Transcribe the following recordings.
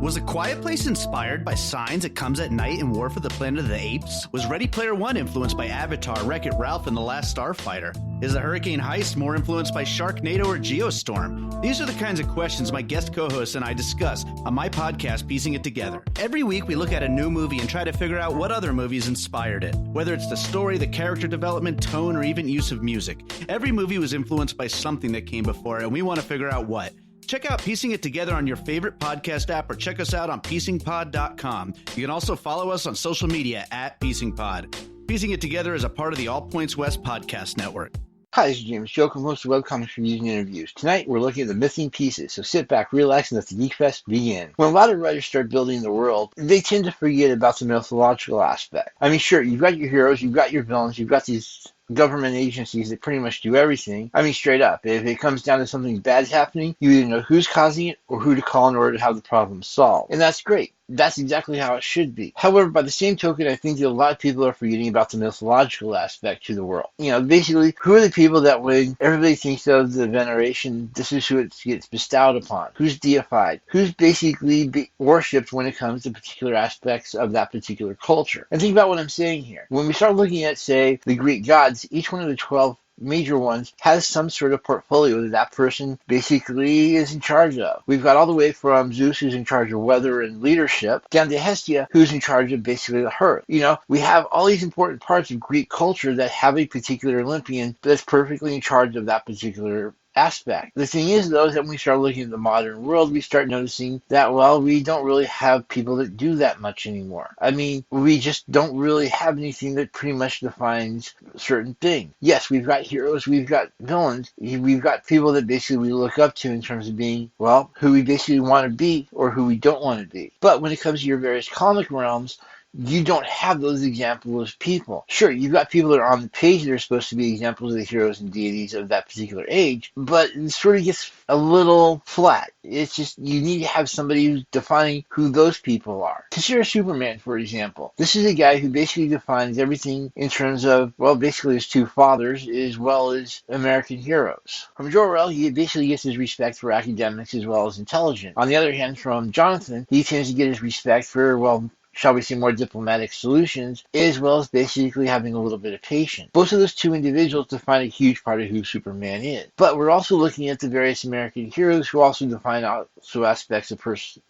Was A Quiet Place inspired by Signs It Comes at Night and War for the Planet of the Apes? Was Ready Player One influenced by Avatar, Wreck-It Ralph, and The Last Starfighter? Is The Hurricane Heist more influenced by Sharknado or Geostorm? These are the kinds of questions my guest co-hosts and I discuss on my podcast, Piecing It Together. Every week we look at a new movie and try to figure out what other movies inspired it. Whether it's the story, the character development, tone, or even use of music. Every movie was influenced by something that came before, and we want to figure out what. Check out Piecing It Together on your favorite podcast app or check us out on piecingpod.com. You can also follow us on social media at piecingpod. Piecing It Together is a part of the All Points West podcast network. Hi, this is James Jokum, host of webcomics reviews and interviews. Tonight, we're looking at the missing pieces, so sit back, relax, and let the Geek Fest begin. When a lot of writers start building the world, they tend to forget about the mythological aspect. I mean, sure, you've got your heroes, you've got your villains, you've got these government agencies that pretty much do everything. I mean, straight up, if it comes down to something bad happening, you either know who's causing it or who to call in order to have the problem solved. And that's great. That's exactly how it should be. However, by the same token, I think that a lot of people are forgetting about the mythological aspect to the world. You know, basically, who are the people that when everybody thinks of the veneration, this is who it gets bestowed upon? Who's deified? Who's basically worshipped when it comes to particular aspects of that particular culture? And think about what I'm saying here. When we start looking at, say, the Greek gods, each one of the 12 major ones has some sort of portfolio that person basically is in charge of. We've got all the way from Zeus, who's in charge of weather and leadership, down to Hestia, who's in charge of basically the earth. You know, we have all these important parts of Greek culture that have a particular Olympian that's perfectly in charge of that particular aspect. The thing is, though, is that when we start looking at the modern world, we start noticing that, well, we don't really have people that do that much anymore. I mean, we just don't really have anything that pretty much defines certain things. Yes, we've got heroes, we've got villains, we've got people that basically we look up to in terms of being, well, who we basically want to be or who we don't want to be. But when it comes to your various comic realms, you don't have those examples of people. Sure, you've got people that are on the page that are supposed to be examples of the heroes and deities of that particular age, but it sort of gets a little flat. It's just, you need to have somebody who's defining who those people are. Consider Superman, for example. This is a guy who basically defines everything in terms of, well, basically his two fathers as well as American heroes. From Jor-El, he basically gets his respect for academics as well as intelligence. On the other hand, from Jonathan, he tends to get his respect for, well, shall we say, more diplomatic solutions, as well as basically having a little bit of patience. Both of those two individuals define a huge part of who Superman is. But we're also looking at the various American heroes who also define also aspects of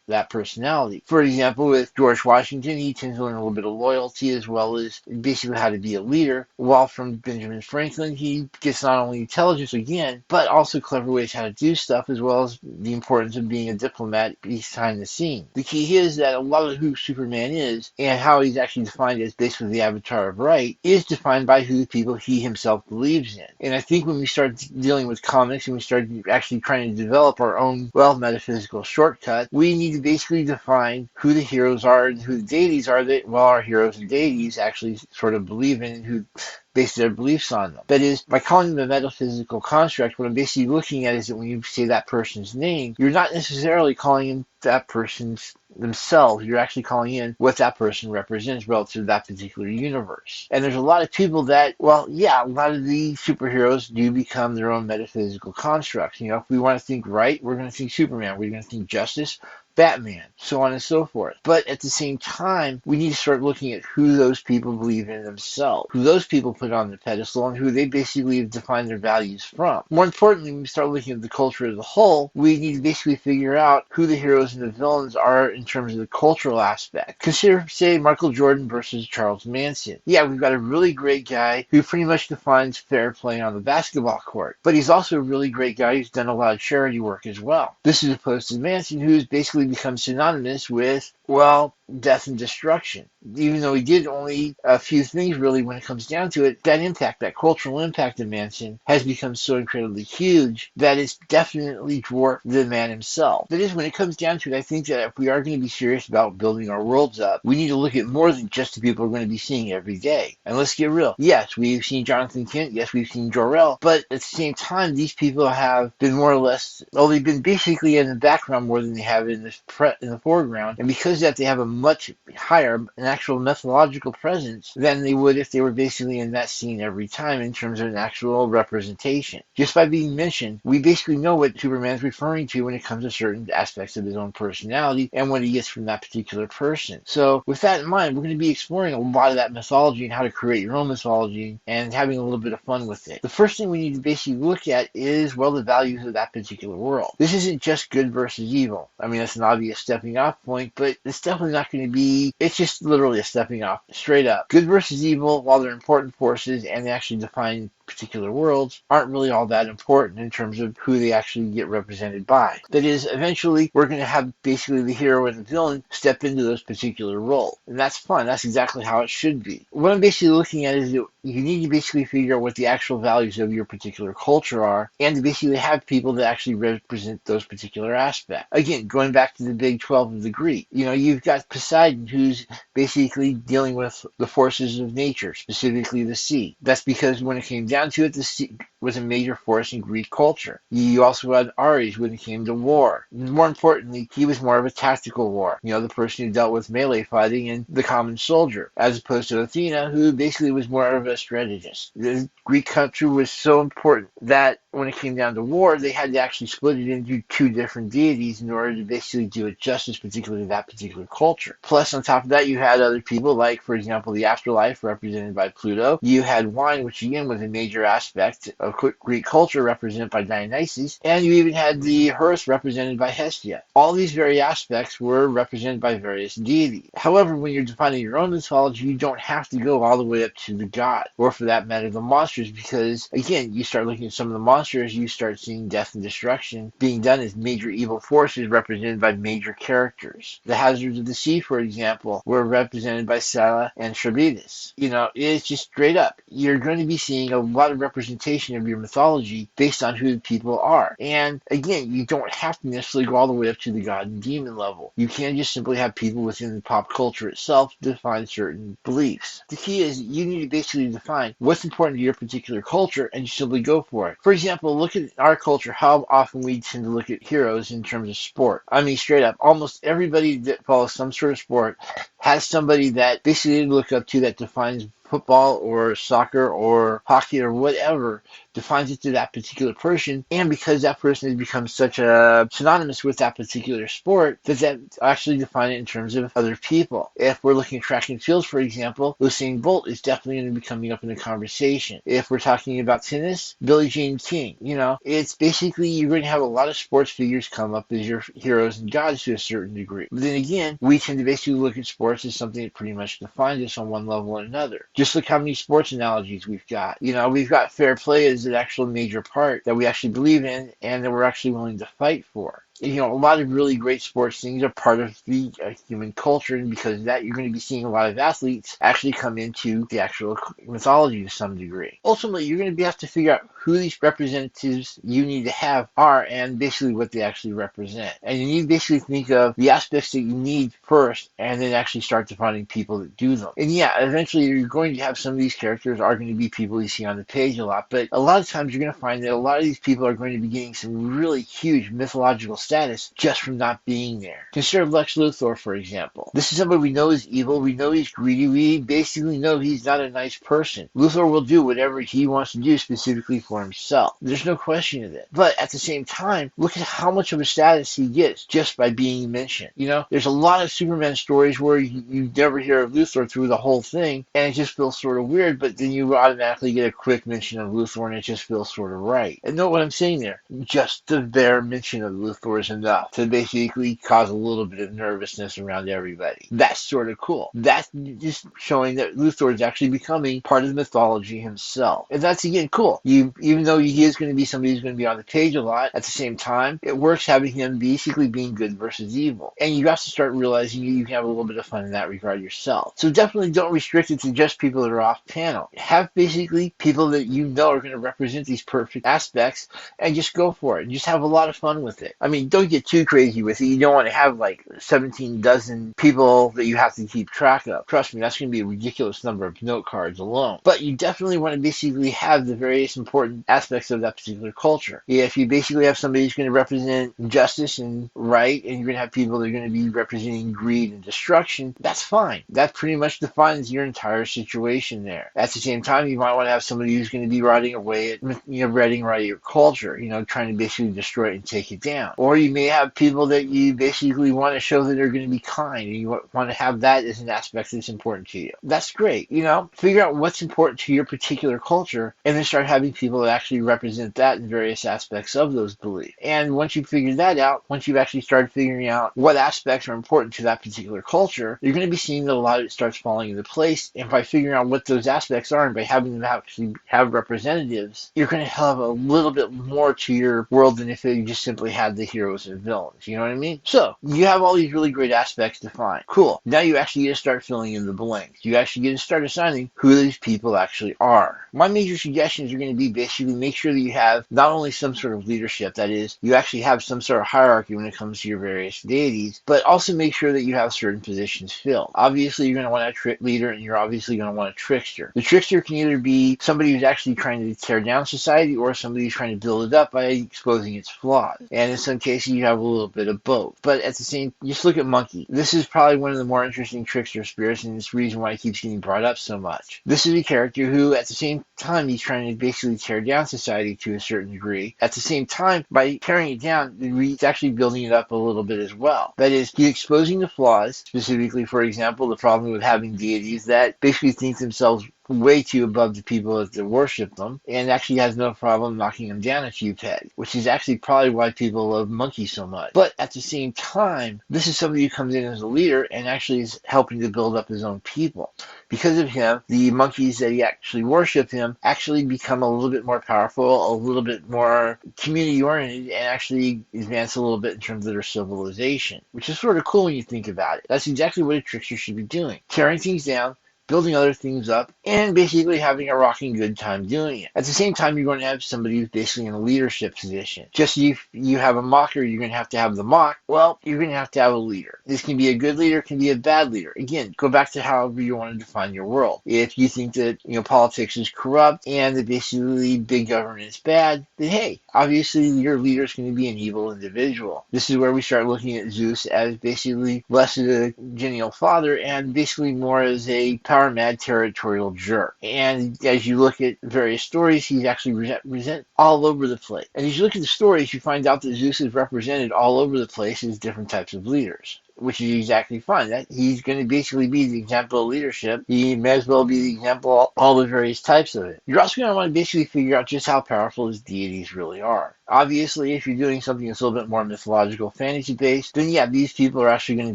that personality. For example, with George Washington, he tends to learn a little bit of loyalty as well as basically how to be a leader, while from Benjamin Franklin, he gets not only intelligence again, but also clever ways how to do stuff, as well as the importance of being a diplomat behind the scene. The key is that a lot of who Superman is and how he's actually defined as basically the avatar of right is defined by who the people he himself believes in. And I think when we start dealing with comics and we start actually trying to develop our own, well, metaphysical shortcut, we need to basically define who the heroes are and who the deities are that, well, our heroes and deities actually sort of believe in and who base their beliefs on them. That is, by calling them a metaphysical construct, what I'm basically looking at is that when you say that person's name, you're not necessarily calling in that person's themselves. You're actually calling in what that person represents relative to that particular universe. And there's a lot of people that, well, yeah, a lot of the superheroes do become their own metaphysical constructs. You know, if we want to think right, we're going to think Superman. We're going to think justice, Batman, so on and so forth. But at the same time, we need to start looking at who those people believe in themselves, who those people put on the pedestal, and who they basically have defined their values from. More importantly, when we start looking at the culture as a whole, we need to basically figure out who the heroes and the villains are in terms of the cultural aspect. Consider, say, Michael Jordan versus Charles Manson. Yeah, we've got a really great guy who pretty much defines fair play on the basketball court, but he's also a really great guy who's done a lot of charity work as well. This is opposed to Manson, who's basically become synonymous with, well, death and destruction. Even though he did only a few things really when it comes down to it, that impact, that cultural impact of Manson has become so incredibly huge that it's definitely dwarfed the man himself. That is, when it comes down to it, I think that if we are going to be serious about building our worlds up, we need to look at more than just the people we're going to be seeing every day. And let's get real. Yes, we've seen Jonathan Kent. Yes, we've seen Jor-El. But at the same time, these people have been more or less, well, they've been basically in the background more than they have in the foreground. And because shows that they have a much higher, an actual mythological presence than they would if they were basically in that scene every time in terms of an actual representation. Just by being mentioned, we basically know what Superman's referring to when it comes to certain aspects of his own personality and what he gets from that particular person. So with that in mind, we're going to be exploring a lot of that mythology and how to create your own mythology and having a little bit of fun with it. The first thing we need to basically look at is, well, the values of that particular world. This isn't just good versus evil. I mean, that's an obvious stepping off point, but it's definitely not going to be, it's just literally a stepping off, straight up. Good versus evil, while they're important forces and they actually define particular worlds, aren't really all that important in terms of who they actually get represented by. That is, eventually, we're going to have basically the hero and the villain step into those particular roles. And that's fun. That's exactly how it should be. What I'm basically looking at is that you need to basically figure out what the actual values of your particular culture are and to basically have people that actually represent those particular aspects. Again, going back to the big 12 of the Greek, you've got Poseidon, who's basically dealing with the forces of nature, specifically the sea. That's because when it came down to it, the sea was a major force in Greek culture. You also had Ares when it came to war. More importantly, he was more of a tactical war. The person who dealt with melee fighting and the common soldier, as opposed to Athena, who basically was more of a strategist. The Greek culture was so important that when it came down to war, they had to actually split it into two different deities in order to basically do it justice, particularly to that particular culture. Plus, on top of that, you had other people like, for example, the afterlife, represented by Pluto. You had wine, which again was a major aspect of Greek culture, represented by Dionysus. And you even had the hearth, represented by Hestia. All these very aspects were represented by various deities. However, when you're defining your own mythology, you don't have to go all the way up to the god, or for that matter, the monsters, because, again, you start looking at some of the monsters, you start seeing death and destruction being done as major evil forces represented by major characters. The hazards of the sea, for example, were represented by Scylla and Charybdis. It's just straight up. You're going to be seeing a lot of representation of your mythology based on who the people are. And again, you don't have to necessarily go all the way up to the god and demon level. You can just simply have people within the pop culture itself define certain beliefs. The key is you need to basically define what's important to your particular culture and you simply go for it. For example, look at our culture, how often we tend to look at heroes in terms of sport. I mean, straight up, almost everybody that follows some sort of sport has somebody that basically they look up to that defines football or soccer or hockey or whatever, defines it to that particular person, and because that person has become such a synonymous with that particular sport, does that actually define it in terms of other people? If we're looking at track and fields, for example, Usain Bolt is definitely going to be coming up in the conversation. If we're talking about tennis, Billie Jean King. It's basically you're going to have a lot of sports figures come up as your heroes and gods to a certain degree. But then again, we tend to basically look at sports as something that pretty much defines us on one level or another. Just look how many sports analogies we've got. We've got fair play as an actual major part that we actually believe in and that we're actually willing to fight for. A lot of really great sports things are part of the human culture, and because of that, you're going to be seeing a lot of athletes actually come into the actual mythology to some degree. Ultimately, you're going to have to figure out who these representatives you need to have are and basically what they actually represent. And you need to basically think of the aspects that you need first and then actually start defining people that do them. And yeah, eventually you're going to have some of these characters are going to be people you see on the page a lot, but a lot of times you're going to find that a lot of these people are going to be getting some really huge mythological status just from not being there. Consider Lex Luthor, for example. This is somebody we know is evil, we know he's greedy, we basically know he's not a nice person. Luthor will do whatever he wants to do specifically for himself. There's no question of it. But at the same time, look at how much of a status he gets just by being mentioned. There's a lot of Superman stories where you never hear of Luthor through the whole thing, and it just feels sort of weird, but then you automatically get a quick mention of Luthor, and it just feels sort of right. And know what I'm saying there? Just the bare mention of Luthor is enough to basically cause a little bit of nervousness around everybody. That's sort of cool. That's just showing that Luthor is actually becoming part of the mythology himself. And that's, again, cool. Even though he is going to be somebody who's going to be on the page a lot, at the same time, it works having him basically being good versus evil. And you have to start realizing you can have a little bit of fun in that regard yourself. So definitely don't restrict it to just people that are off panel. Have basically people that you know are going to represent these perfect aspects and just go for it. And just have a lot of fun with it. I mean, don't get too crazy with it. You don't want to have like 17 dozen people that you have to keep track of. Trust me, that's going to be a ridiculous number of note cards alone. But you definitely want to basically have the various important aspects of that particular culture. If you basically have somebody who's going to represent justice and right, and you're going to have people that are going to be representing greed and destruction, that's fine. That pretty much defines your entire situation there. At the same time, you might want to have somebody who's going to be riding away at, riding right at your culture, trying to basically destroy it and take it down. Or you may have people that you basically want to show that they're going to be kind, and you want to have that as an aspect that's important to you. That's great. Figure out what's important to your particular culture, and then start having people that actually represent that in various aspects of those beliefs. And once you figure that out, once you've actually started figuring out what aspects are important to that particular culture, you're going to be seeing that a lot of it starts falling into place. And by figuring out what those aspects are, and by having them actually have representatives, you're going to have a little bit more to your world than if you just simply had the heroes and villains. You know what I mean? So you have all these really great aspects defined. Cool. Now you actually get to start filling in the blanks. You actually get to start assigning who these people actually are. My major suggestions are going to be basically make sure that you have not only some sort of leadership, that is, you actually have some sort of hierarchy when it comes to your various deities, but also make sure that you have certain positions filled. Obviously, you're going to want a trick leader, and you're obviously going to want a trickster. The trickster can either be somebody who's actually trying to tear down society, or somebody who's trying to build it up by exposing its flaws. And in some cases, you have a little bit of both. But at the same, just look at Monkey. This is probably one of the more interesting trickster spirits, and it's the reason why it keeps getting brought up so much. This is a character who, at the same time, he's trying to basically tear down society to a certain degree. At the same time, by tearing it down, he's actually building it up a little bit as well. That is, he's exposing the flaws, specifically, for example, the problem with having deities that basically think themselves way too above the people that worship them, and actually has no problem knocking them down a few pegs, which is actually probably why people love Monkey so much. But at the same time, this is somebody who comes in as a leader and actually is helping to build up his own people. Because of him, the monkeys that actually worship him actually become a little bit more powerful, a little bit more community-oriented, and actually advance a little bit in terms of their civilization, which is sort of cool when you think about it. That's exactly what a trickster should be doing. Tearing things down, building other things up, and basically having a rocking good time doing it. At the same time, you're going to have somebody who's basically in a leadership position. Just if you have a mocker, you're going to have the mock. Well, you're going to have a leader. This can be a good leader, can be a bad leader. Again, go back to however you want to define your world. If you think that politics is corrupt and that basically big government is bad, then hey, obviously your leader is going to be an evil individual. This is where we start looking at Zeus as basically less of a genial father and basically more as a power-mad territorial jerk. And as you look at various stories, he's actually resent all over the place. And as you look at the stories, you find out that Zeus is represented all over the place as different types of leaders, which is exactly fine. That he's going to basically be the example of leadership. He may as well be the example of all the various types of it. You're also going to want to basically figure out just how powerful his deities really are. Obviously, if you're doing something that's a little bit more mythological, fantasy-based, then yeah, these people are actually going to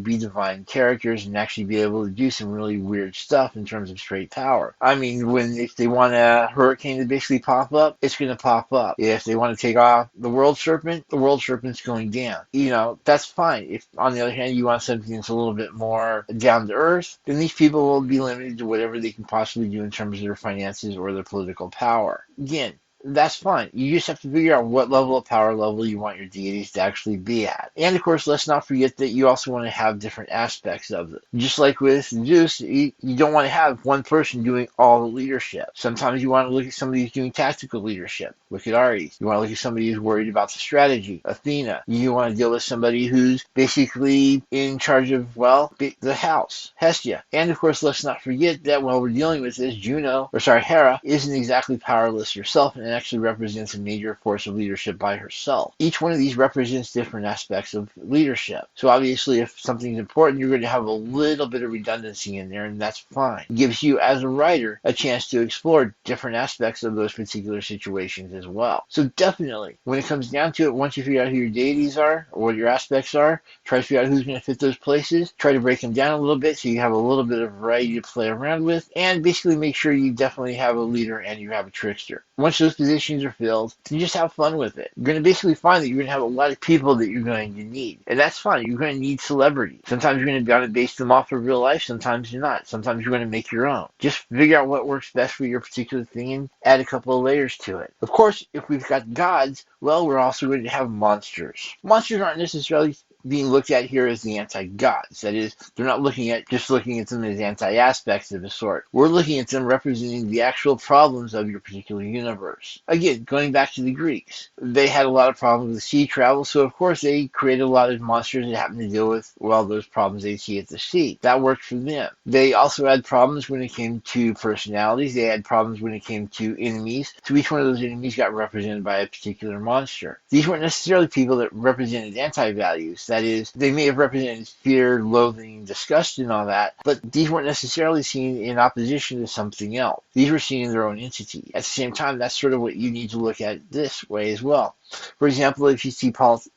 be divine characters and actually be able to do some really weird stuff in terms of straight power. I mean, if they want a hurricane to basically pop up, it's going to pop up. If they want to take off the world serpent's going down. That's fine. If, on the other hand, you want something that's a little bit more down to earth, then these people will be limited to whatever they can possibly do in terms of their finances or their political power. Again, that's fine. You just have to figure out what level of power level you want your deities to actually be at. And of course, let's not forget that you also want to have different aspects of it. Just like with Zeus, you don't want to have one person doing all the leadership. Sometimes you want to look at somebody who's doing tactical leadership. Look at Ares. You want to look at somebody who's worried about the strategy. Athena. You want to deal with somebody who's basically in charge of, the house. Hestia. And of course, let's not forget that while we're dealing with this, Hera isn't exactly powerless herself and actually represents a major force of leadership by herself. Each one of these represents different aspects of leadership. So obviously, if something's important, you're going to have a little bit of redundancy in there, and that's fine. It gives you, as a writer, a chance to explore different aspects of those particular situations as well. So definitely, when it comes down to it, once you figure out who your deities are, or what your aspects are, try to figure out who's going to fit those places, try to break them down a little bit so you have a little bit of variety to play around with, and basically make sure you definitely have a leader and you have a trickster. Once those positions are filled, you just have fun with it. You're going to basically find that you're going to have a lot of people that you're going to need. And that's fine. You're going to need celebrity. Sometimes you're going to be able to base them off of real life. Sometimes you're not. Sometimes you're going to make your own. Just figure out what works best for your particular thing and add a couple of layers to it. Of course, if we've got gods, well, we're also going to have monsters. Monsters aren't necessarily being looked at here as the anti-gods. That is, they're not looking at them as anti-aspects of a sort. We're looking at them representing the actual problems of your particular universe. Again, going back to the Greeks, they had a lot of problems with sea travel, so of course they created a lot of monsters that happened to deal with, well, those problems they see at the sea. That worked for them. They also had problems when it came to personalities. They had problems when it came to enemies. So each one of those enemies got represented by a particular monster. These weren't necessarily people that represented anti-values. That is, they may have represented fear, loathing, disgust, and all that, but these weren't necessarily seen in opposition to something else. These were seen in their own entity. At the same time, that's sort of what you need to look at this way as well. For example, if you see politicians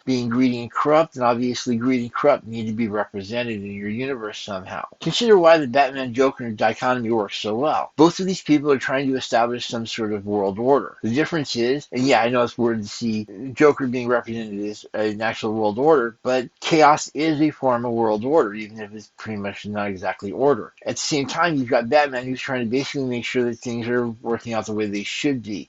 being greedy and corrupt, and obviously greedy and corrupt need to be represented in your universe somehow. Consider why the Batman-Joker dichotomy works so well. Both of these people are trying to establish some sort of world order. The difference is, and yeah, I know it's weird to see Joker being represented as an actual world order, but chaos is a form of world order, even if it's pretty much not exactly order. At the same time, you've got Batman who's trying to basically make sure that things are working out the way they should be.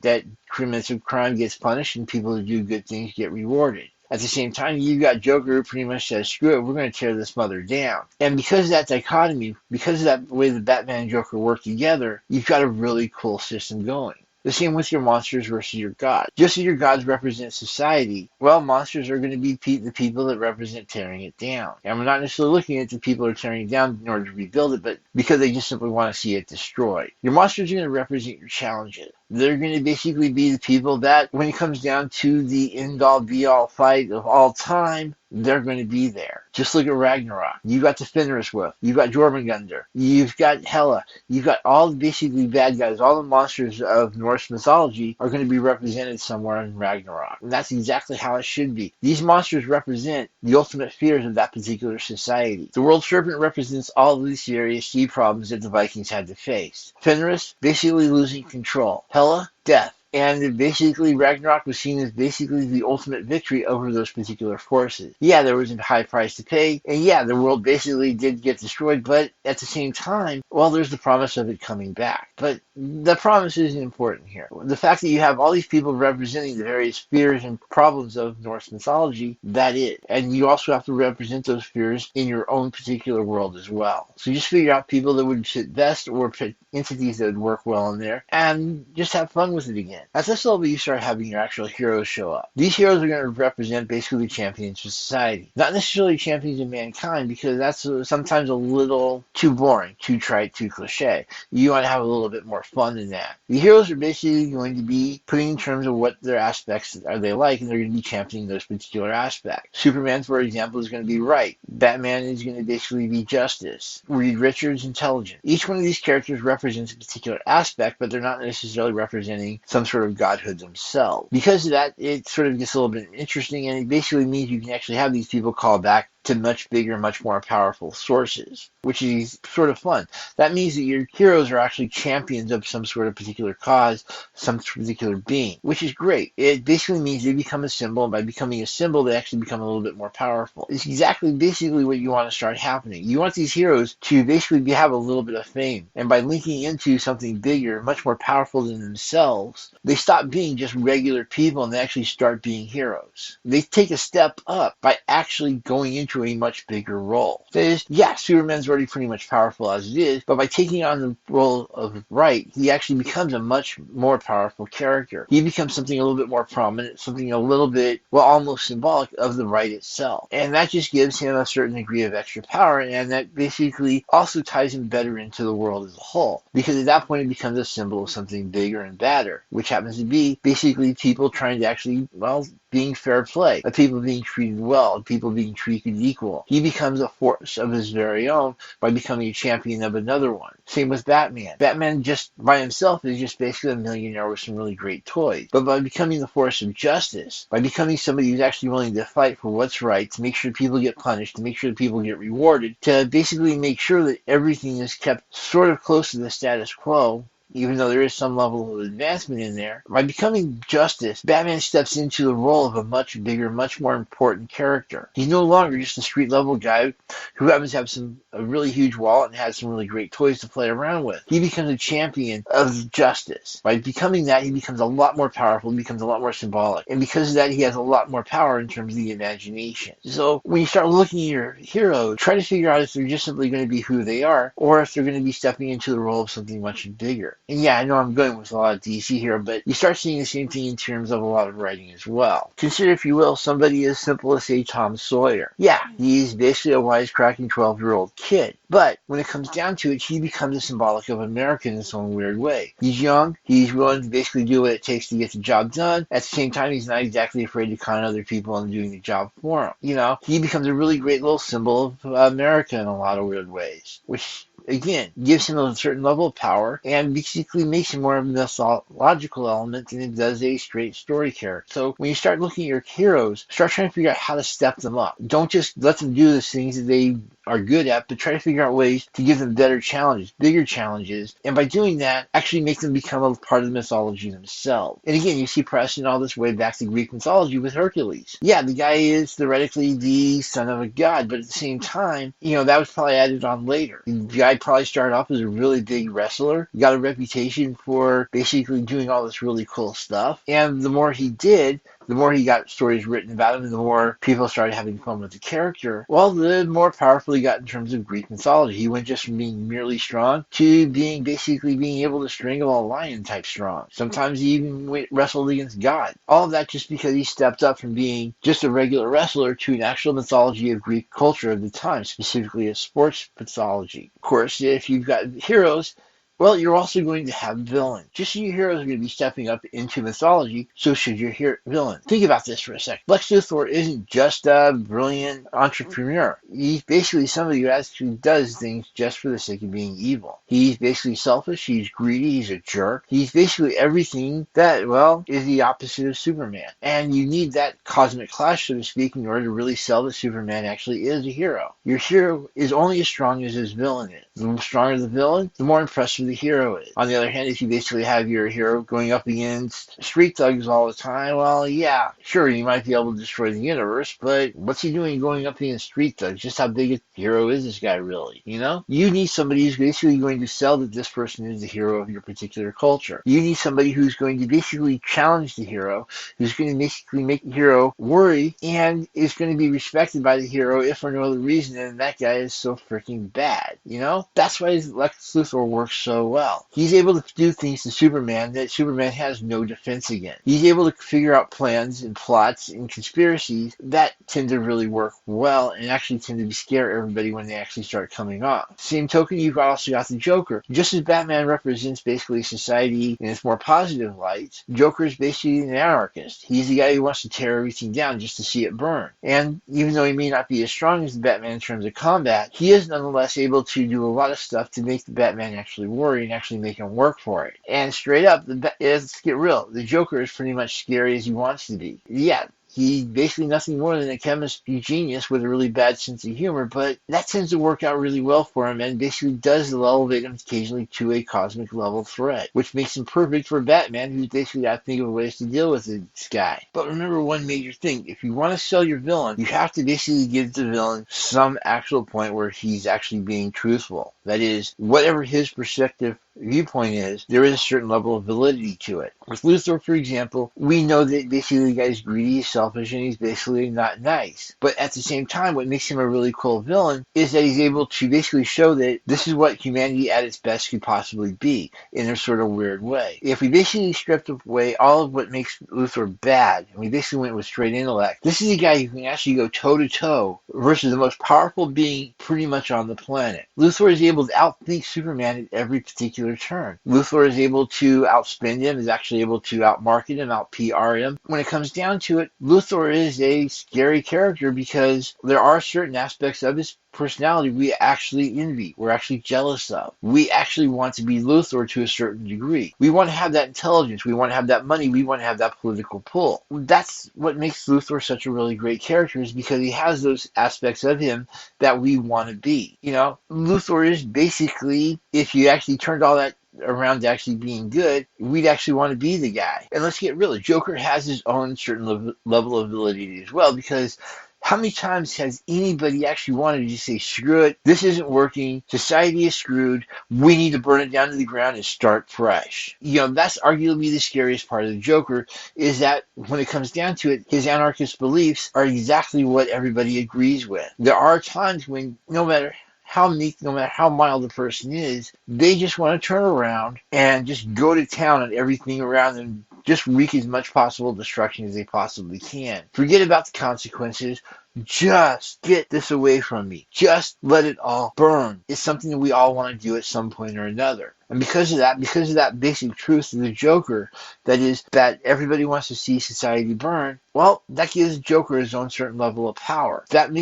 That commits a crime gets punished and people who do good things get rewarded. At the same time, you've got Joker who pretty much says, screw it, we're going to tear this mother down. And because of that dichotomy, because of that way the Batman and Joker work together, you've got a really cool system going. The same with your monsters versus your gods. Just as your gods represent society, well, monsters are going to be the people that represent tearing it down. And we're not necessarily looking at the people who are tearing it down in order to rebuild it, but because they just simply want to see it destroyed. Your monsters are going to represent your challenges. They're going to basically be the people that, when it comes down to the end-all, be-all fight of all time, they're going to be there. Just look at Ragnarok. You've got the Fenris Wolf. You've got Jormungandr. You've got Hela. You've got all the basically bad guys. All the monsters of Norse mythology are going to be represented somewhere in Ragnarok. And that's exactly how it should be. These monsters represent the ultimate fears of that particular society. The World Serpent represents all of these serious sea problems that the Vikings had to face. Fenris, basically losing control. Hela, death. And basically, Ragnarok was seen as basically the ultimate victory over those particular forces. Yeah, there was a high price to pay, and yeah, the world basically did get destroyed, but at the same time, well, there's the promise of it coming back. But the promise isn't important here. The fact that you have all these people representing the various fears and problems of Norse mythology, that is. And you also have to represent those fears in your own particular world as well. So just figure out people that would fit best or entities that would work well in there, and just have fun with it again. At this level, you start having your actual heroes show up. These heroes are going to represent basically champions of society. Not necessarily champions of mankind, because that's sometimes a little too boring, too trite, too cliche. You want to have a little bit more fun than that. The heroes are basically going to be putting in terms of what their aspects are they like, and they're going to be championing those particular aspects. Superman, for example, is going to be right. Batman is going to basically be justice. Reed Richards, intelligent. Each one of these characters represents a particular aspect, but they're not necessarily representing some sort of godhood themselves. Because of that, it sort of gets a little bit interesting, and it basically means you can actually have these people call back to much bigger, much more powerful sources, which is sort of fun. That means that your heroes are actually champions of some sort of particular cause, some particular being, which is great. It basically means they become a symbol, and by becoming a symbol, they actually become a little bit more powerful. It's basically what you want to start happening. You want these heroes to basically have a little bit of fame, and by linking into something bigger, much more powerful than themselves, they stop being just regular people, and they actually start being heroes. They take a step up by actually going into a much bigger role. That is, yeah, Superman's already pretty much powerful as it is, but by taking on the role of Right, he actually becomes a much more powerful character. He becomes something a little bit more prominent, something a little bit, well, almost symbolic of the Right itself. And that just gives him a certain degree of extra power, and that basically also ties him better into the world as a whole. Because at that point, it becomes a symbol of something bigger and badder, which happens to be basically people trying to actually, well, being fair play, of people being treated well, of people being treated equal. He becomes a force of his very own by becoming a champion of another one. Same with Batman. Batman just by himself is just basically a millionaire with some really great toys. But by becoming the force of justice, by becoming somebody who's actually willing to fight for what's right, to make sure people get punished, to make sure people get rewarded, to basically make sure that everything is kept sort of close to the status quo, even though there is some level of advancement in there. By becoming Justice, Batman steps into the role of a much bigger, much more important character. He's no longer just a street level guy who happens to have a really huge wallet and has some really great toys to play around with. He becomes a champion of justice. By becoming that, he becomes a lot more powerful, he becomes a lot more symbolic. And because of that, he has a lot more power in terms of the imagination. So when you start looking at your heroes, try to figure out if they're just simply going to be who they are, or if they're going to be stepping into the role of something much bigger. And yeah, I know I'm going with a lot of DC here, but you start seeing the same thing in terms of a lot of writing as well. Consider, if you will, somebody as simple as, say, Tom Sawyer. Yeah, he's basically a wisecracking 12-year-old kid. But when it comes down to it, he becomes a symbolic of America in its own weird way. He's young, he's willing to basically do what it takes to get the job done. At the same time, he's not exactly afraid to con other people into doing the job for him. You know, he becomes a really great little symbol of America in a lot of weird ways, which again gives him a certain level of power and basically makes him more of a mythological element than it does a straight story character. So when you start looking at your heroes, start trying to figure out how to step them up. Don't just let them do the things that they are good at, but try to figure out ways to give them better challenges, bigger challenges, and by doing that, actually make them become a part of the mythology themselves. And again, you see precedent all this way back to Greek mythology with Hercules. Yeah, the guy is theoretically the son of a god, but at the same time, you know, that was probably added on later. The guy probably started off as a really big wrestler, got a reputation for basically doing all this really cool stuff, and the more he did, the more he got stories written about him, and the more people started having fun with the character, well, the more powerful he got in terms of Greek mythology. He went just from being merely strong to being able to strangle a lion type strong. Sometimes he even wrestled against God. All of that just because he stepped up from being just a regular wrestler to an actual mythology of Greek culture of the time, specifically a sports mythology. Of course, if you've got heroes, well, you're also going to have villains. Just as your heroes are going to be stepping up into mythology, so should your villain. Think about this for a second. Lex Luthor isn't just a brilliant entrepreneur. He's basically somebody who actually does things just for the sake of being evil. He's basically selfish, he's greedy, he's a jerk. He's basically everything that, well, is the opposite of Superman. And you need that cosmic clash, so to speak, in order to really sell that Superman actually is a hero. Your hero is only as strong as his villain is. The stronger the villain, the more impressive the hero is. On the other hand, if you basically have your hero going up against street thugs all the time, well, yeah, sure, you might be able to destroy the universe, but what's he doing going up against street thugs? Just how big a hero is this guy really, you know? You need somebody who's basically going to sell that this person is the hero of your particular culture. You need somebody who's going to basically challenge the hero, who's going to basically make the hero worry, and is going to be respected by the hero if for no other reason than that guy is so freaking bad, you know? That's why Lex Luthor works so well. He's able to do things to Superman that Superman has no defense against. He's able to figure out plans and plots and conspiracies that tend to really work well and actually tend to scare everybody when they actually start coming off. Same token, you've also got the Joker. Just as Batman represents basically society in its more positive light, Joker is basically an anarchist. He's the guy who wants to tear everything down just to see it burn. And even though he may not be as strong as the Batman in terms of combat, he is nonetheless able to do a lot of stuff to make the Batman actually worry and actually make him work for it. And straight up, let's get real, the Joker is pretty much scary as he wants to be. Yeah, he's basically nothing more than a chemistry genius with a really bad sense of humor, but that tends to work out really well for him and basically does elevate him occasionally to a cosmic level threat, which makes him perfect for Batman, who's basically got to think of ways to deal with this guy. But remember one major thing, if you want to sell your villain, you have to basically give the villain some actual point where he's actually being truthful. That is, whatever his perspective viewpoint is, there is a certain level of validity to it. With Luthor, for example, we know that basically the guy's greedy, he's selfish, and he's basically not nice. But at the same time, what makes him a really cool villain is that he's able to basically show that this is what humanity at its best could possibly be, in a sort of weird way. If we basically stripped away all of what makes Luthor bad, and we basically went with straight intellect, this is a guy who can actually go toe-to-toe versus the most powerful being pretty much on the planet. Luthor is able to outthink Superman at every particular turn. Luthor is able to outspend him, is actually able to outmarket him, out-PR him. When it comes down to it, Luthor is a scary character because there are certain aspects of his personality we actually envy, we're actually jealous of. We actually want to be Luthor to a certain degree. We want to have that intelligence, we want to have that money, we want to have that political pull. That's what makes Luthor such a really great character, is because he has those aspects of him that we want to be. You know, Luthor is basically, if you actually turned all that around to actually being good, we'd actually want to be the guy. And let's get real, the Joker has his own certain level of ability as well, because how many times has anybody actually wanted to just say, screw it, this isn't working, society is screwed, we need to burn it down to the ground and start fresh? That's arguably the scariest part of the Joker, is that when it comes down to it, his anarchist beliefs are exactly what everybody agrees with. There are times when, no matter how meek, no matter how mild the person is, they just want to turn around and just go to town on everything around them, just wreak as much possible destruction as they possibly can. Forget about the consequences. Just get this away from me. Just let it all burn. It's something that we all want to do at some point or another. And because of that basic truth of the Joker, that is that everybody wants to see society burn, well, that gives the Joker his own certain level of power. That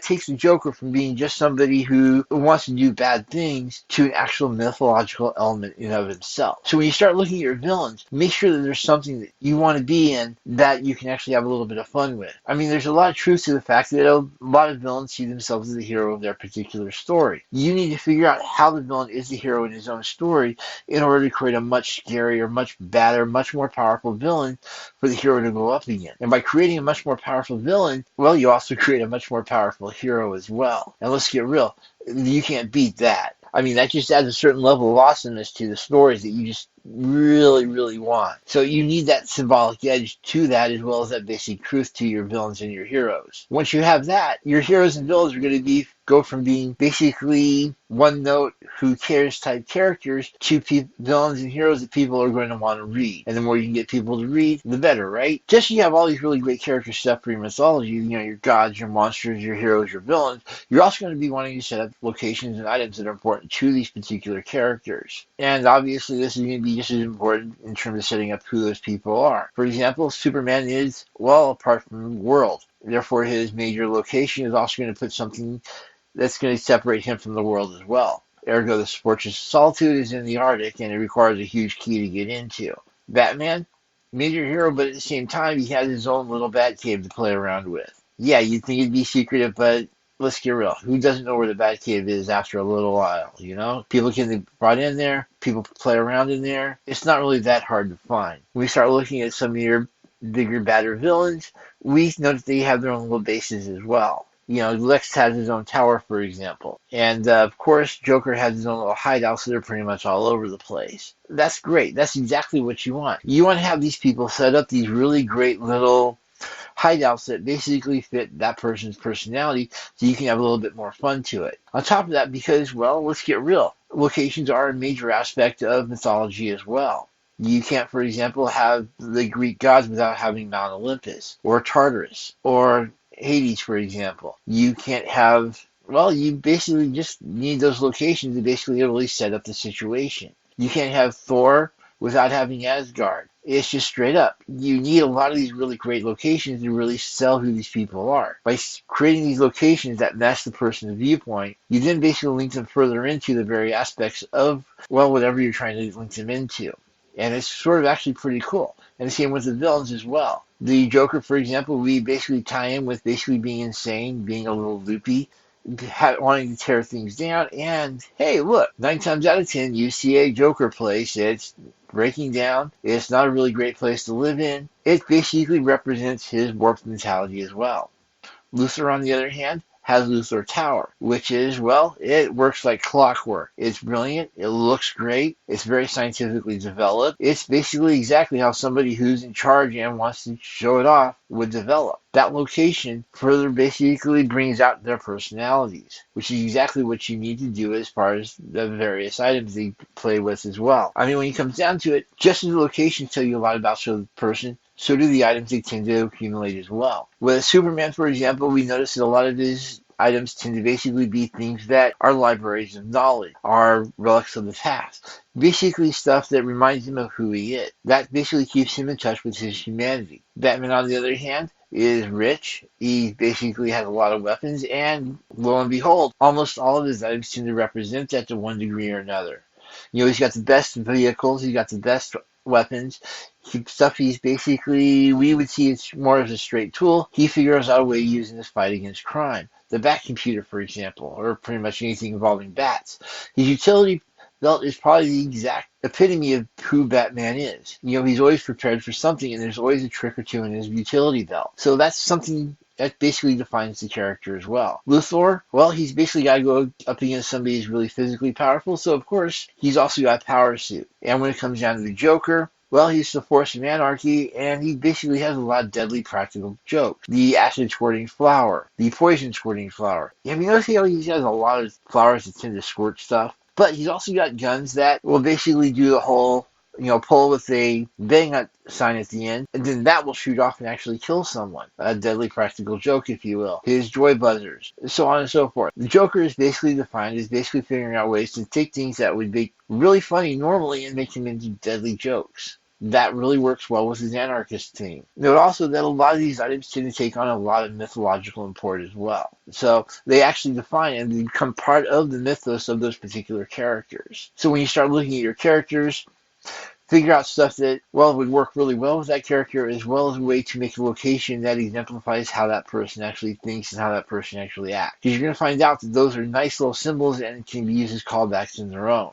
takes the Joker from being just somebody who wants to do bad things to an actual mythological element in of himself. So when you start looking at your villains, make sure that there's something that you want to be in that you can actually have a little bit of fun with. I mean, there's a lot of truth to the fact that a lot of villains see themselves as the hero of their particular story. You need to figure out how the villain is the hero in his own story in order to create a much scarier, much badder, much more powerful villain for the hero to go up against. And by creating a much more powerful villain, well, you also create a much more powerful hero as well. And let's get real, you can't beat that. I mean, that just adds a certain level of awesomeness to the stories that you just really, really want. So you need that symbolic edge to that, as well as that basic truth to your villains and your heroes. Once you have that, your heroes and villains are going to go from being basically one note, who cares type characters to villains and heroes that people are going to want to read. And the more you can get people to read, the better, right? Just so you have all these really great character stuff for your mythology, your gods, your monsters, your heroes, your villains, you're also going to be wanting to set up locations and items that are important to these particular characters. And obviously this is going to be just as important in terms of setting up who those people are. For example, Superman is, well, apart from the world. Therefore, his major location is also going to put something that's going to separate him from the world as well. Ergo, the Fortress of Solitude is in the Arctic, and it requires a huge key to get into. Batman, major hero, but at the same time, he has his own little bat cave to play around with. Yeah, you'd think it'd be secretive, but let's get real. Who doesn't know where the bat cave is after a little while, People can be brought in there, people play around in there. It's not really that hard to find. When we start looking at some of your bigger, badder villains, we know that they have their own little bases as well. Lex has his own tower, for example. And, of course, Joker has his own little hideouts that are pretty much all over the place. That's great. That's exactly what you want. You want to have these people set up these really great little hideouts that basically fit that person's personality, so you can have a little bit more fun to it. On top of that, because, well, let's get real, locations are a major aspect of mythology as well. You can't, for example, have the Greek gods without having Mount Olympus, or Tartarus, or Hades, for example. You can't have, well, you basically just need those locations to basically really set up the situation. You can't have Thor without having Asgard. It's just straight up. You need a lot of these really great locations to really sell who these people are. By creating these locations that match the person's viewpoint, you then basically link them further into the very aspects of, well, whatever you're trying to link them into. And it's sort of actually pretty cool. And the same with the villains as well. The Joker, for example, we basically tie in with basically being insane, being a little loopy, wanting to tear things down. And hey, look, 9 times out of 10, you see a Joker place. It's breaking down. It's not a really great place to live in. It basically represents his warped mentality as well. Luthor, on the other hand, has Luthor Tower, which is, well, it works like clockwork. It's brilliant. It looks great. It's very scientifically developed. It's basically exactly how somebody who's in charge and wants to show it off would develop. That location further basically brings out their personalities, which is exactly what you need to do as far as the various items they play with as well. I mean, when it comes down to it, just as the locations tell you a lot about the person, so do the items they tend to accumulate as well. With Superman, for example, we notice that a lot of his items tend to basically be things that are libraries of knowledge, are relics of the past. Basically stuff that reminds him of who he is. That basically keeps him in touch with his humanity. Batman, on the other hand, is rich. He basically has a lot of weapons, and lo and behold, almost all of his items tend to represent that to one degree or another. He's got the best vehicles, he's got the best weapons, stuff he's basically, we would see it's more as a straight tool. He figures out a way to use in this fight against crime. The Bat computer, for example, or pretty much anything involving bats. His utility Well, it's probably the exact epitome of who Batman is. He's always prepared for something, and there's always a trick or two in his utility belt. So that's something that basically defines the character as well. Luthor, well, he's basically got to go up against somebody who's really physically powerful, so of course, he's also got a power suit. And when it comes down to the Joker, well, he's the force of anarchy, and he basically has a lot of deadly practical jokes. The acid squirting flower, the poison squirting flower. Have you noticed how he has a lot of flowers that tend to squirt stuff? But he's also got guns that will basically do the whole, pull with a bang sign at the end, and then that will shoot off and actually kill someone. A deadly practical joke, if you will. His joy buzzers, so on and so forth. The Joker is basically defined as basically figuring out ways to take things that would be really funny normally and make them into deadly jokes. That really works well with his anarchist theme. Note also that a lot of these items tend to take on a lot of mythological import as well. So they actually define and become part of the mythos of those particular characters. So when you start looking at your characters, figure out stuff that, well, would work really well with that character, as well as a way to make a location that exemplifies how that person actually thinks and how that person actually acts. Because you're going to find out that those are nice little symbols and can be used as callbacks in their own.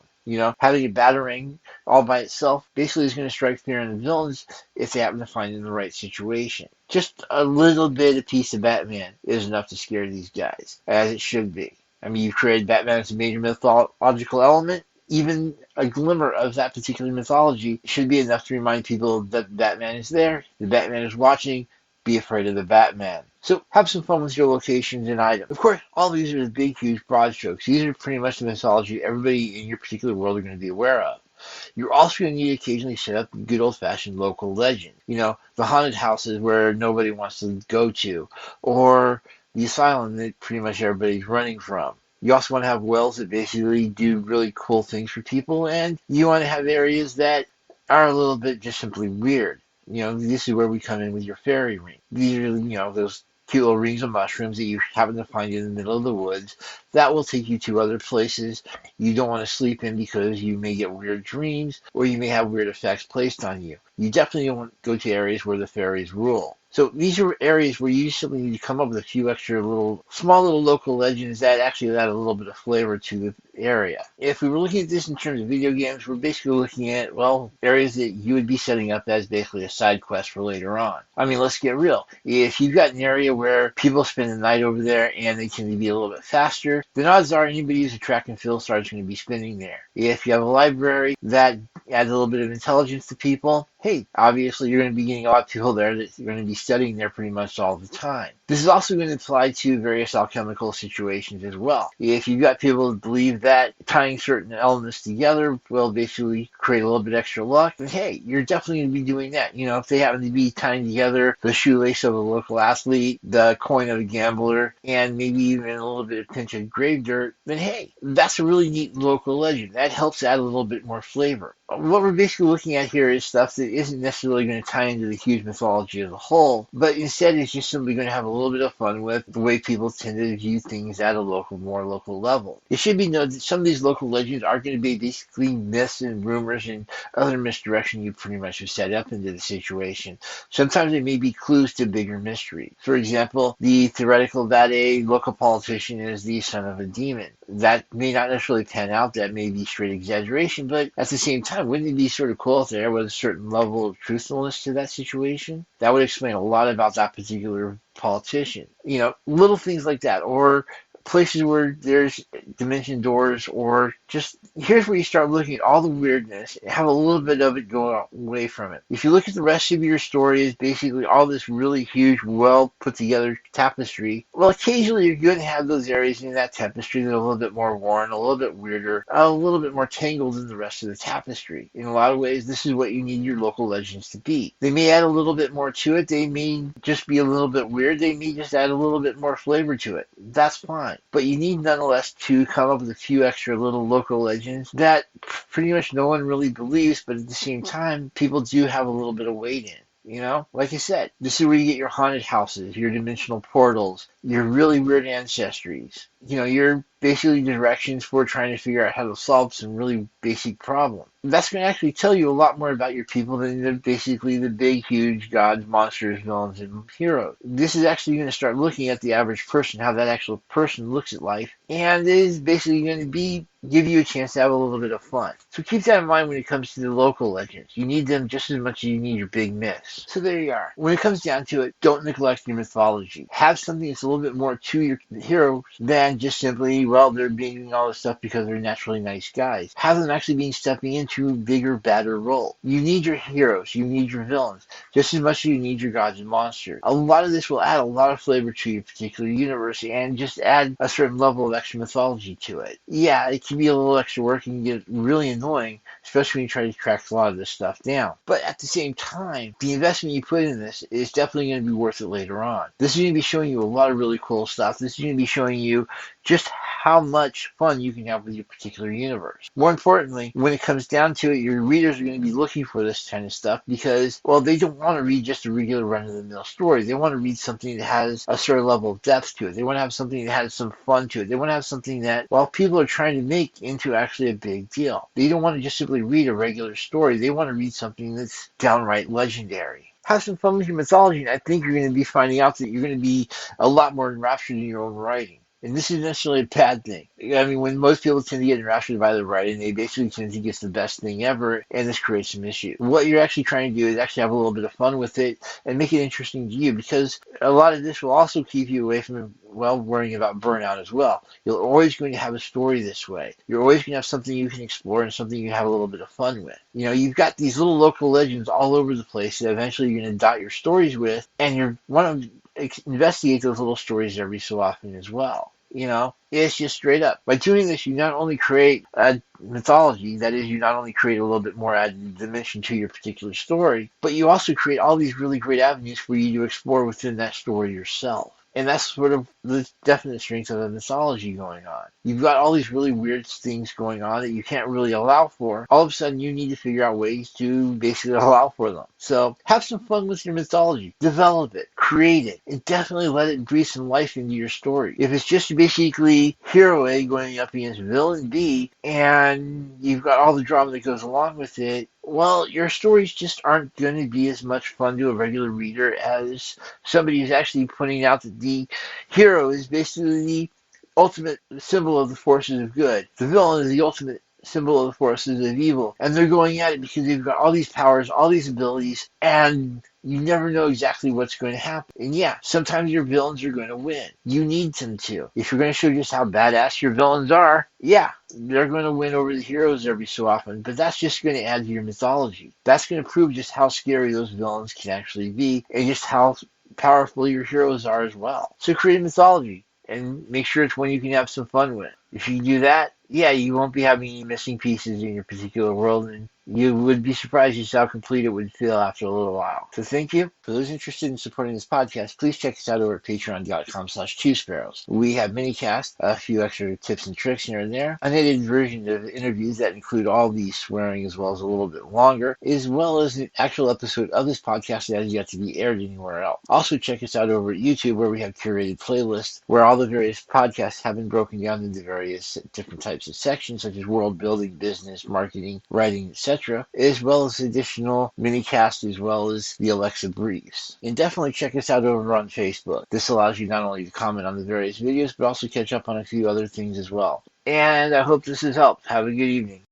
Having a batarang all by itself basically is going to strike fear in the villains if they happen to find it in the right situation. Just a little bit of piece of Batman is enough to scare these guys, as it should be. I mean, you've created Batman as a major mythological element. Even a glimmer of that particular mythology should be enough to remind people that Batman is there, the Batman is watching, be afraid of the Batman. So have some fun with your locations and items. Of course, all these are the big, huge, broad strokes. These are pretty much the mythology everybody in your particular world are going to be aware of. You're also going to need to occasionally set up good old-fashioned local legend. The haunted houses where nobody wants to go to, or the asylum that pretty much everybody's running from. You also want to have wells that basically do really cool things for people, and you want to have areas that are a little bit just simply weird. This is where we come in with your fairy ring. These are, those cute little rings of mushrooms that you happen to find in the middle of the woods that will take you to other places you don't want to sleep in because you may get weird dreams or you may have weird effects placed on you. You definitely don't want to go to areas where the fairies rule. So these are areas where you simply need to come up with a few extra small little local legends that actually add a little bit of flavor to the area. If we were looking at this in terms of video games, we're basically looking at, well, areas that you would be setting up as basically a side quest for later on. I mean, let's get real. If you've got an area where people spend the night over there and they tend to be a little bit faster, then odds are anybody who's a track and field star is going to be spending there. If you have a library that adds a little bit of intelligence to people, hey, obviously you're going to be getting a lot of people there that are going to be studying there pretty much all the time. This is also going to apply to various alchemical situations as well. If you've got people who believe that tying certain elements together will basically create a little bit extra luck, then hey, you're definitely going to be doing that. If they happen to be tying together the shoelace of a local athlete, the coin of a gambler, and maybe even a little bit of pinch of grave dirt, then hey, that's a really neat local legend. That helps add a little bit more flavor. What we're basically looking at here is stuff that isn't necessarily going to tie into the huge mythology as a whole, but instead is just simply going to have a little bit of fun with the way people tend to view things at a more local level. It should be noted that some of these local legends are going to be basically myths and rumors and other misdirection you pretty much have set up into the situation. Sometimes they may be clues to bigger mysteries. For example, the theoretical that a local politician is the son of a demon. That may not necessarily pan out, that may be straight exaggeration, but at the same time, wouldn't it be sort of cool if there was a certain level of truthfulness to that situation? That would explain a lot about that particular politician. Little things like that, or places where there's dimension doors, or just here's where you start looking at all the weirdness and have a little bit of it go away from it. If you look at the rest of your story as basically all this really huge, well put together tapestry, well, occasionally you're going to have those areas in that tapestry that are a little bit more worn, a little bit weirder, a little bit more tangled than the rest of the tapestry. In a lot of ways, this is what you need your local legends to be. They may add a little bit more to it. They may just be a little bit weird. They may just add a little bit more flavor to it. That's fine. But you need nonetheless to come up with a few extra little local legends that pretty much no one really believes, but at the same time, people do have a little bit of weight in. Like I said, this is where you get your haunted houses, your dimensional portals, your really weird ancestries, your basically directions for trying to figure out how to solve some really basic problem. That's going to actually tell you a lot more about your people than basically the big, huge gods, monsters, villains, and heroes. This is actually going to start looking at the average person, how that actual person looks at life, and it is basically going to give you a chance to have a little bit of fun. So keep that in mind when it comes to the local legends. You need them just as much as you need your big myths. So there you are. When it comes down to it, don't neglect your mythology. Have something that's a little bit more to your heroes than just simply, well, they're doing all this stuff because they're naturally nice guys. Have them actually stepping into bigger, badder roles. You need your heroes. You need your villains just as much as you need your gods and monsters. A lot of this will add a lot of flavor to your particular universe and just add a certain level of extra mythology to it. Yeah, it can be a little extra work and get really annoying, especially when you try to track a lot of this stuff down. But at the same time, the investment you put in this is definitely going to be worth it later on. This is going to be showing you a lot of really cool stuff. This is going to be showing you just how much fun you can have with your particular universe. More importantly, when it comes down to it, your readers are going to be looking for this kind of stuff because, well, they don't want to read just a regular run-of-the-mill story. They want to read something that has a certain level of depth to it. They want to have something that has some fun to it. They want to have something that, well, people are trying to make into actually a big deal. They don't want to just simply read a regular story. They want to read something that's downright legendary. Have some fun with your mythology, and I think you're going to be finding out that you're going to be a lot more enraptured in your own writing. And this isn't necessarily a bad thing. I mean, when most people tend to get enraptured by their writing, they basically tend to think it's the best thing ever, and this creates some issues. What you're actually trying to do is actually have a little bit of fun with it and make it interesting to you, because a lot of this will also keep you away from, well, worrying about burnout as well. You're always going to have a story this way. You're always going to have something you can explore and something you have a little bit of fun with. You've got these little local legends all over the place that eventually you're going to dot your stories with, and you want to investigate those little stories every so often as well. It's just straight up. By doing this, you not only create a mythology, that is, you not only create a little bit more added dimension to your particular story, but you also create all these really great avenues for you to explore within that story yourself. And that's sort of the definite strength of the mythology going on. You've got all these really weird things going on that you can't really allow for. All of a sudden, you need to figure out ways to basically allow for them. So have some fun with your mythology. Develop it. Create it. And definitely let it breathe some life into your story. If it's just basically hero A going up against villain B, and you've got all the drama that goes along with it, well, your stories just aren't going to be as much fun to a regular reader as somebody who's actually pointing out that the hero is basically the ultimate symbol of the forces of good. The villain is the ultimate symbol of the forces of evil. And they're going at it because they've got all these powers, all these abilities, and you never know exactly what's going to happen. And yeah, sometimes your villains are going to win. You need them to. If you're going to show just how badass your villains are, yeah, they're going to win over the heroes every so often. But that's just going to add to your mythology. That's going to prove just how scary those villains can actually be and just how powerful your heroes are as well. So create a mythology and make sure it's one you can have some fun with. If you do that, yeah, you won't be having any missing pieces in your particular world, and you would be surprised just how complete it would feel after a little while. So thank you. For those interested in supporting this podcast, please check us out over at patreon.com/twosparrows. We have mini-casts, a few extra tips and tricks here and there, an edited version of interviews that include all the swearing as well as a little bit longer, as well as an actual episode of this podcast that has yet to be aired anywhere else. Also check us out over at YouTube, where we have curated playlists where all the various podcasts have been broken down into various different types of sections, such as world building, business, marketing, writing, etc., as well as additional mini-casts, as well as the Alexa briefs. And definitely check us out over on Facebook. This allows you not only to comment on the various videos, but also catch up on a few other things as well. And I hope this has helped. Have a good evening.